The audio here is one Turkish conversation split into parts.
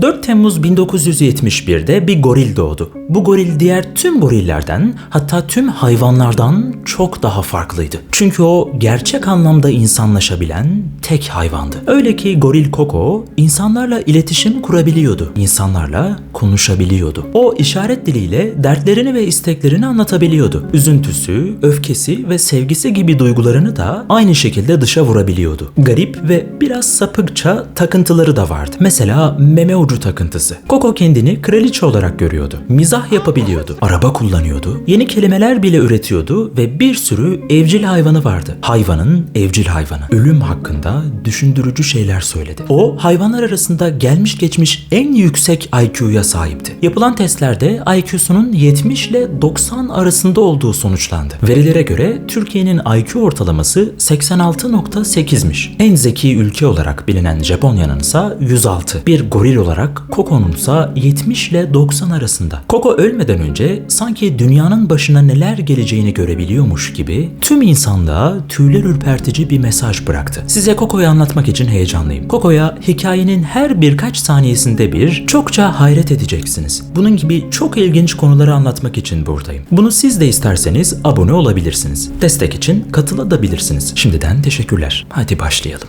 4 Temmuz 1971'de bir goril doğdu. Bu goril diğer tüm gorillerden, hatta tüm hayvanlardan çok daha farklıydı. Çünkü o gerçek anlamda insanlaşabilen tek hayvandı. Öyle ki goril Koko insanlarla iletişim kurabiliyordu. İnsanlarla konuşabiliyordu. O işaret diliyle dertlerini ve isteklerini anlatabiliyordu. Üzüntüsü, öfkesi ve sevgisi gibi duygularını da aynı şekilde dışa vurabiliyordu. Garip ve biraz sapıkça takıntıları da vardı. Mesela meme ucu takıntısı. Koko kendini kraliçe olarak görüyordu. Mizah yapabiliyordu. Araba kullanıyordu. Yeni kelimeler bile üretiyordu ve bir sürü evcil hayvanı vardı. Hayvanın evcil hayvanı. Ölüm hakkında düşündürücü şeyler söyledi. O hayvanlar arasında gelmiş geçmiş en yüksek IQ'ya sahipti. Yapılan testlerde IQ'sunun 70 ile 90 arasında olduğu sonuçlandı. Verilere göre Türkiye'nin IQ ortalaması 86.8'miş. En zeki ülke olarak bilinen Japonya'nın ise 106. Bir goril olarak Koko'nun ise 70 ile 90 arasında. Koko ölmeden önce sanki dünyanın başına neler geleceğini görebiliyormuş gibi tüm insanlığa tüyler ürpertici bir mesaj bıraktı. Size Koko'yu anlatmak için heyecanlıyım. Koko'ya hikayenin her birkaç saniyesinde bir çokça hayret edeceksiniz. Bunun gibi çok ilginç konuları anlatmak için buradayım. Bunu siz de isterseniz abone olabilirsiniz. Destek için katılabilirsiniz. Şimdiden teşekkürler. Hadi başlayalım.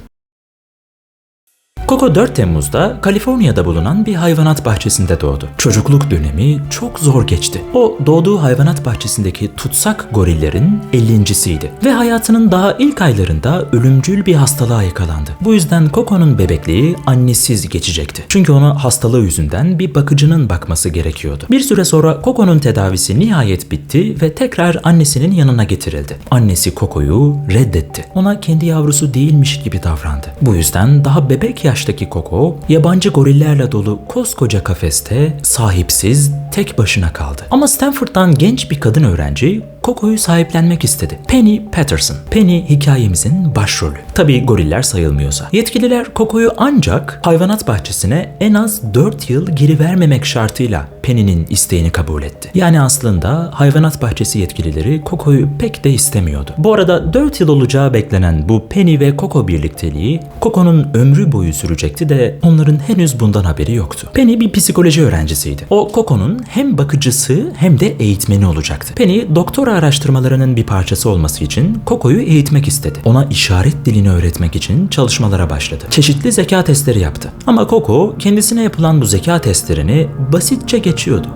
Koko 4 Temmuz'da Kaliforniya'da bulunan bir hayvanat bahçesinde doğdu. Çocukluk dönemi çok zor geçti. O doğduğu hayvanat bahçesindeki tutsak gorillerin 50.siydi. Ve hayatının daha ilk aylarında ölümcül bir hastalığa yakalandı. Bu yüzden Koko'nun bebekliği annesiz geçecekti. Çünkü ona hastalığı yüzünden bir bakıcının bakması gerekiyordu. Bir süre sonra Koko'nun tedavisi nihayet bitti ve tekrar annesinin yanına getirildi. Annesi Koko'yu reddetti. Ona kendi yavrusu değilmiş gibi davrandı. Bu yüzden daha bebek yaştaki Koko, yabancı gorillerle dolu koskoca kafeste sahipsiz, tek başına kaldı. Ama Stanford'dan genç bir kadın öğrenci Koko'yu sahiplenmek istedi. Penny Patterson. Penny hikayemizin başrolü. Tabii goriller sayılmıyorsa. Yetkililer Koko'yu ancak hayvanat bahçesine en az 4 yıl geri vermemek şartıyla Penny'nin isteğini kabul etti. Yani aslında hayvanat bahçesi yetkilileri Koko'yu pek de istemiyordu. Bu arada 4 yıl olacağı beklenen bu Penny ve Koko birlikteliği Koko'nun ömrü boyu sürecekti de onların henüz bundan haberi yoktu. Penny bir psikoloji öğrencisiydi. O Koko'nun hem bakıcısı hem de eğitmeni olacaktı. Penny doktora araştırmalarının bir parçası olması için Koko'yu eğitmek istedi. Ona işaret dilini öğretmek için çalışmalara başladı. Çeşitli zeka testleri yaptı. Ama Koko kendisine yapılan bu zeka testlerini basitçe geçiyordu.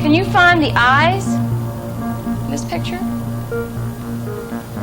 Can you find the eyes in this picture?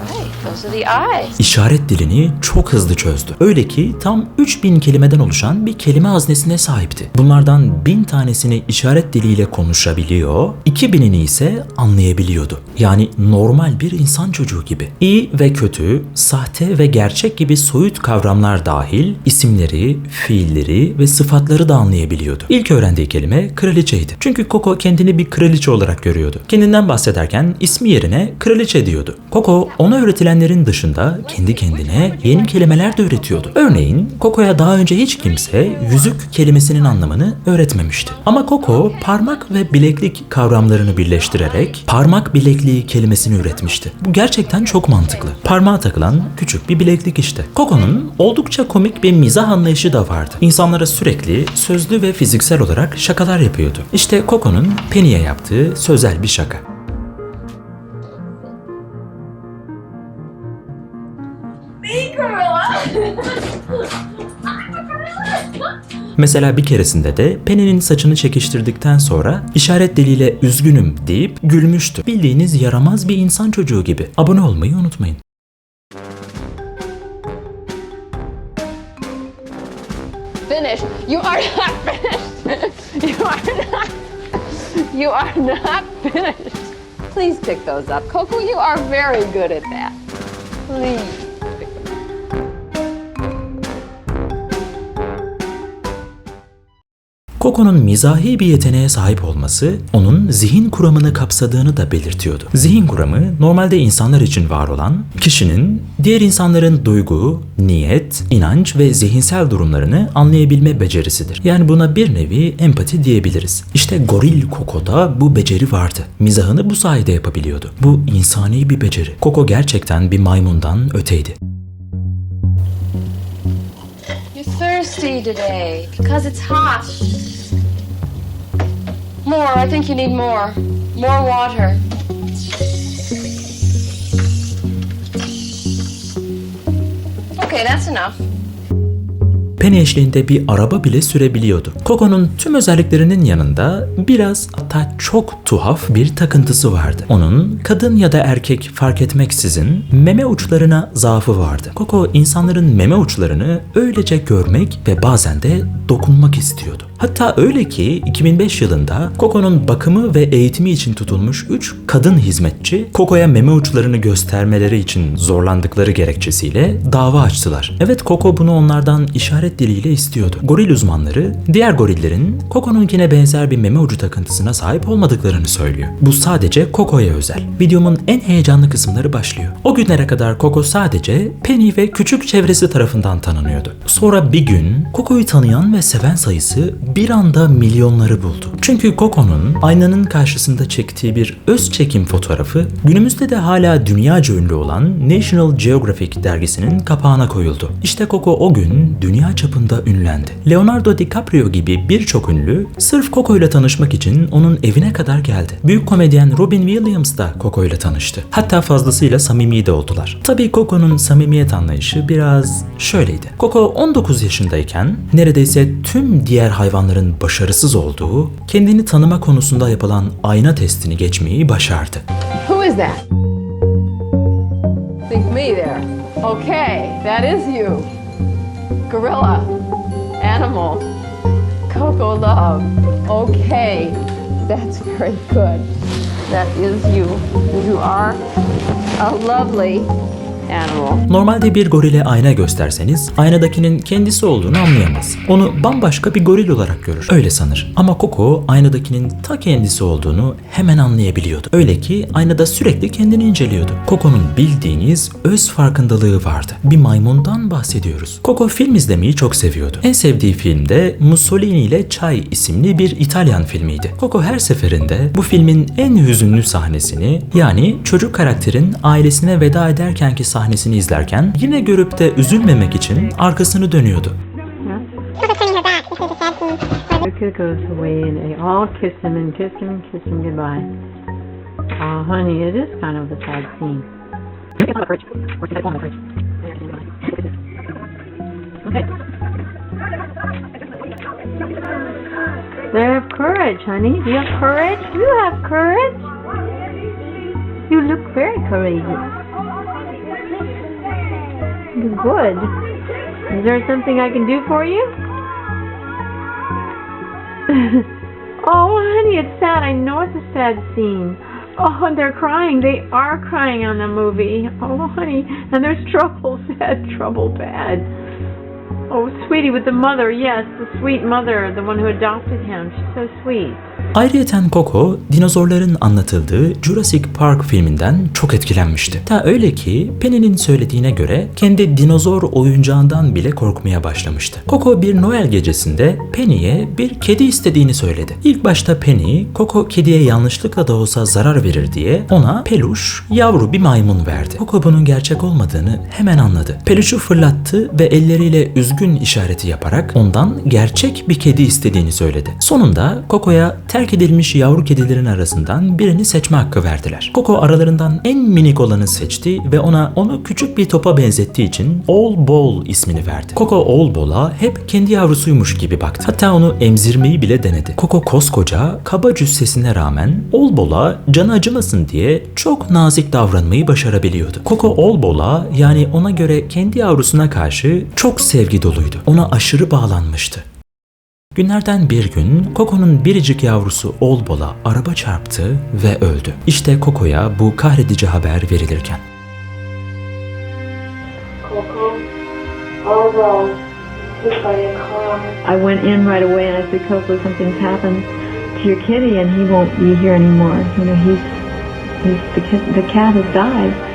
Right, those are the eyes. İşaret dilini çok hızlı çözdü. Öyle ki tam 3000 kelimeden oluşan bir kelime haznesine sahipti. Bunlardan 1000 tanesini işaret diliyle konuşabiliyor, 2000'ini ise anlayabiliyordu. Yani normal bir insan çocuğu gibi. İyi ve kötü, sahte ve gerçek gibi soyut kavramlar dahil isimleri, fiilleri ve sıfatları da anlayabiliyordu. İlk öğrendiği kelime kraliçeydi. Çünkü Koko kendini bir kraliçe olarak görüyordu. Kendinden bahsederken ismi yerine kraliçe diyordu. Koko ona öğretilenlerin dışında kendi kendine yeni kelimeler de üretiyordu. Örneğin Koko'ya daha önce hiç kimse yüzük kelimesinin anlamını öğretmemişti. Ama Koko parmak ve bileklik kavramlarını birleştirerek parmak bilekliği kelimesini üretmişti. Bu gerçekten çok mantıklı. Parmağa takılan küçük bir bileklik işte. Koko'nun oldukça komik bir mizah anlayışı da vardı. İnsanlara sürekli sözlü ve fiziksel olarak şakalar yapıyordu. İşte Koko'nun Penny'e yaptığı sözel bir şaka. Mesela bir keresinde de Penny'nin saçını çekiştirdikten sonra işaret diliyle üzgünüm deyip gülmüştü. Bildiğiniz yaramaz bir insan çocuğu gibi. Abone olmayı unutmayın. Finished. You are not finished. You are not finished. Please pick those up. Coco, you are very good at that. Please. Coco'nun mizahi bir yeteneğe sahip olması onun zihin kuramını kapsadığını da belirtiyordu. Zihin kuramı normalde insanlar için var olan, kişinin diğer insanların duygu, niyet, inanç ve zihinsel durumlarını anlayabilme becerisidir. Yani buna bir nevi empati diyebiliriz. İşte goril Coco'da bu beceri vardı. Mizahını bu sayede yapabiliyordu. Bu insani bir beceri. Coco gerçekten bir maymundan öteydi. You're thirsty today because it's hot. More, I think you need more. More water. Okay, that's enough. Penny eşliğinde bir araba bile sürebiliyordu. Coco'nun tüm özelliklerinin yanında biraz, hatta çok tuhaf bir takıntısı vardı. Onun kadın ya da erkek fark etmeksizin meme uçlarına zaafı vardı. Coco insanların meme uçlarını öylece görmek ve bazen de dokunmak istiyordu. Hatta öyle ki 2005 yılında Coco'nun bakımı ve eğitimi için tutulmuş 3 kadın hizmetçi Coco'ya meme uçlarını göstermeleri için zorlandıkları gerekçesiyle dava açtılar. Evet, Coco bunu onlardan işaret diliyle istiyordu. Goril uzmanları diğer gorillerin Coco'nunkine benzer bir meme ucu takıntısına sahip olmadıklarını söylüyor. Bu sadece Coco'ya özel. Videomun en heyecanlı kısımları başlıyor. O günlere kadar Coco sadece Penny ve küçük çevresi tarafından tanınıyordu. Sonra bir gün Coco'yu tanıyan ve seven sayısı bir anda milyonları buldu. Çünkü Coco'nun aynanın karşısında çektiği bir öz çekim fotoğrafı günümüzde de hala dünyaca ünlü olan National Geographic dergisinin kapağına koyuldu. İşte Coco o gün dünya çapında ünlendi. Leonardo DiCaprio gibi birçok ünlü sırf Coco ile tanışmak için onun evine kadar geldi. Büyük komedyen Robin Williams da Coco ile tanıştı. Hatta fazlasıyla samimi de oldular. Tabii Coco'nun samimiyet anlayışı biraz şöyleydi. Coco 19 yaşındayken neredeyse tüm diğer hayvanların başarısız olduğu, kendini tanıma konusunda yapılan ayna testini geçmeyi başardı. Who is that? Think me there. Okay, that is you. Gorilla. Animal. Coco Love. Okay, that's very good. That is you. You are a lovely animal. Normalde bir gorile ayna gösterseniz aynadakinin kendisi olduğunu anlayamaz. Onu bambaşka bir goril olarak görür. Öyle sanır. Ama Coco aynadakinin ta kendisi olduğunu hemen anlayabiliyordu. Öyle ki aynada sürekli kendini inceliyordu. Coco'nun bildiğiniz öz farkındalığı vardı. Bir maymundan bahsediyoruz. Coco film izlemeyi çok seviyordu. En sevdiği film de Mussolini ile Çay isimli bir İtalyan filmiydi. Coco her seferinde bu filmin en hüzünlü sahnesini, yani çocuk karakterin ailesine veda ederkenki sahnesini izlerken yine görüp de üzülmemek için arkasını dönüyordu. Cuckoo goes away and they all kiss him and kiss him and kiss him goodbye. Oh, honey, it is kind of a sad scene. Okay. They have courage, honey. Do you have courage? You have courage. You look very courageous. Good. Is there something I can do for you? Oh, honey, it's sad. I know it's a sad scene. Oh, they're crying. They are crying on the movie. Oh, honey, and there's trouble, sad trouble, bad. Oh, sweetie, with the mother, yes, the sweet mother, the one who adopted him. She's so sweet. Ayrıyeten Coco, dinozorların anlatıldığı Jurassic Park filminden çok etkilenmişti. Ta öyle ki Penny'nin söylediğine göre kendi dinozor oyuncağından bile korkmaya başlamıştı. Coco bir Noel gecesinde Penny'ye bir kedi istediğini söyledi. İlk başta Penny, Coco kediye yanlışlıkla da olsa zarar verir diye ona peluş, yavru bir maymun verdi. Coco bunun gerçek olmadığını hemen anladı. Peluşu fırlattı ve elleriyle üzgün işareti yaparak ondan gerçek bir kedi istediğini söyledi. Sonunda Coco'ya terk edilmiş yavru kedilerin arasından birini seçme hakkı verdiler. Coco aralarından en minik olanı seçti ve onu küçük bir topa benzettiği için All Ball ismini verdi. Coco All Ball'a hep kendi yavrusuymuş gibi baktı. Hatta onu emzirmeyi bile denedi. Coco koskoca, kaba cüssesine rağmen All Ball'a canı acımasın diye çok nazik davranmayı başarabiliyordu. Coco All Ball'a, yani ona göre kendi yavrusuna karşı çok sevgi doluydu. Ona aşırı bağlanmıştı. Günlerden bir gün Coco'nun biricik yavrusu All Ball'a araba çarptı ve öldü. İşte Coco'ya bu kahredici haber verilirken. Coco, All Ball, I went in right away and I said, Coco, something's happened to your kitty and he won't be here anymore. You know, the cat has died.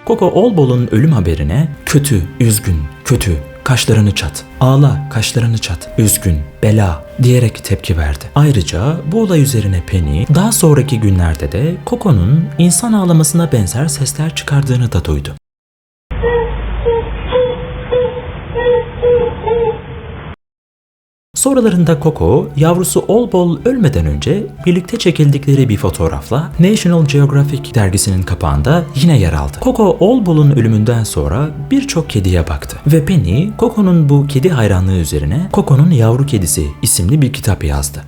Coco Olbol'un ölüm haberine kötü, üzgün, kötü, kaşlarını çat, ağla, kaşlarını çat, üzgün, bela diyerek tepki verdi. Ayrıca bu olay üzerine Penny daha sonraki günlerde de Coco'nun insan ağlamasına benzer sesler çıkardığını da duydu. Sonralarında Coco, yavrusu Olbol ölmeden önce birlikte çekildikleri bir fotoğrafla National Geographic dergisinin kapağında yine yer aldı. Coco, Olbol'un ölümünden sonra birçok kediye baktı ve Penny, Coco'nun bu kedi hayranlığı üzerine Coco'nun Yavru Kedisi isimli bir kitap yazdı.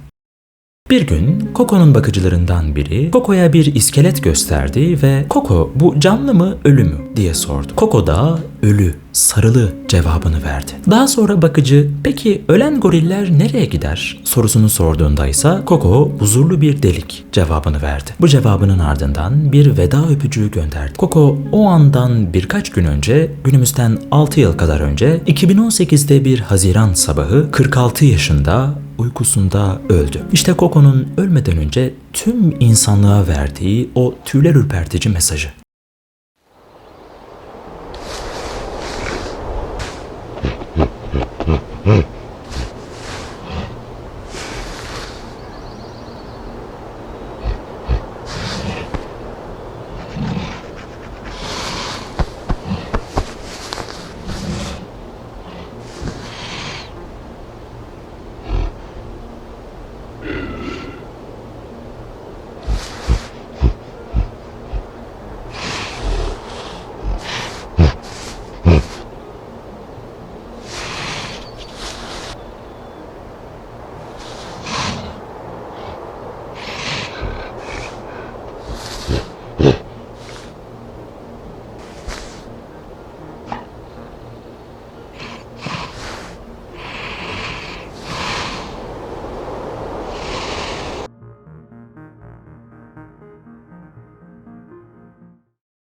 Bir gün Coco'nun bakıcılarından biri Coco'ya bir iskelet gösterdi ve Coco bu canlı mı ölü mü diye sordu. Coco da ölü, sarılı cevabını verdi. Daha sonra bakıcı peki ölen goriller nereye gider sorusunu sorduğunda ise Coco huzurlu bir delik cevabını verdi. Bu cevabının ardından bir veda öpücüğü gönderdi. Coco o andan birkaç gün önce, günümüzden 6 yıl kadar önce 2018'de bir Haziran sabahı 46 yaşında uykusunda öldü. İşte Coco'nun ölmeden önce tüm insanlığa verdiği o tüyler ürpertici mesajı.